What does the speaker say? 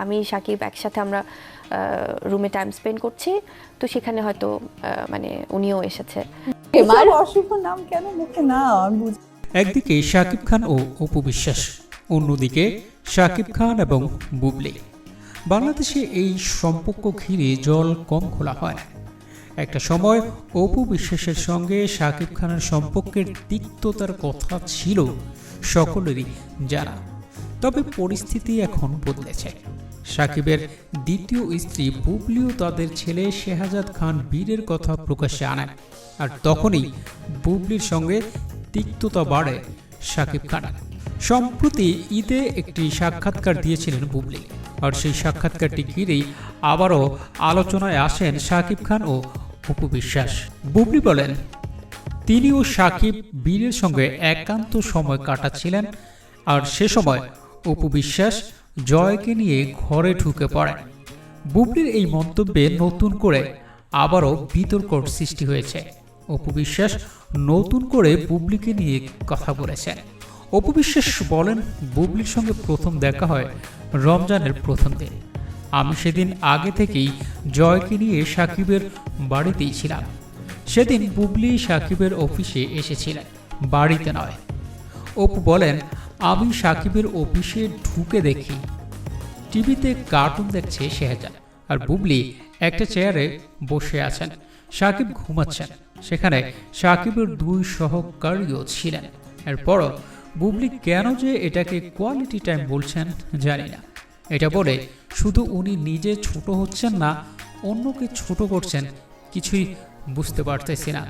আমি সাকিব একসাথে আমরা রুমে টাইম স্পেন্ড করছি, তো সেখানে হয়তো মানে উনিও এসেছে। এবার অশুভ নাম কেন মুখে না আমি একদিকে শাকিব খান ও অপু বিশ্বাস, অন্যদিকে শাকিব খান এবং বুবলি। বাংলাদেশে এই সম্পর্ক ঘিরে জল কম খোলা হয় না। একটা সময় অপু বিশ্বাসের সঙ্গে শাকিব খানের সম্পর্কের তিক্ততার কথা ছিল সকলেরই জানা। তবে পরিস্থিতি এখন বদলেছে। শাকিবের দ্বিতীয় স্ত্রী বুবলিও তাদের ছেলে শেহজাদ খান বীরের কথা প্রকাশ্যে আনেন, আর তখনই বুবলির সঙ্গে তিক্ততা বাড়ে শাকিব খানের। সম্প্রতি ঈদে একটি সাক্ষাৎকার দিয়েছিলেন বুবলি, আর সেই সাক্ষাৎকারটি ঘিরেই আবারও আলোচনায় আসেন শাকিব খান ও অপু বিশ্বাস। বুবলি বলেন, তিনি ও শাকিব বীরের সঙ্গে একান্ত সময় কাটাচ্ছিলেন, আর সে সময় অপু বিশ্বাস জয়কে নিয়ে ঘরে ঢুকে পড়েন। বুবলির এই মন্তব্যে নতুন করে আবারও বিতর্ক সৃষ্টি হয়েছে। অপু বিশ্বাস নতুন করে বুবলিকে নিয়ে কথা বলেছেন। অপু বিশ্বাস বলেন, বুবলির সঙ্গে প্রথম দেখা হয় রমজানের প্রথম দিন। আমি সেদিন আগে থেকেই জয়কে নিয়ে সাকিবের বাড়িতেই ছিলাম। সেদিন বুবলি সাকিবের অফিসে এসেছিলেন, বাড়িতে নয়। অপু বলেন, আমি সাকিবের অফিসে ঢুকে দেখি টিভিতে কার্টুন দেখছে শেহজাদ, আর বুবলি একটা চেয়ারে বসে আছেন, সাকিব ঘুমাচ্ছেন। সেখানে সাকিবের দুই সহকারীও ছিলেন। এরপরও বুবলি কেন যে এটাকে কোয়ালিটি টাইম বলছেন জানি না। এটা বলে শুধু উনি নিজে ছোট হচ্ছেন না, অন্যকে ছোট করছেন, কিছুই বুঝতে পারতেছি না।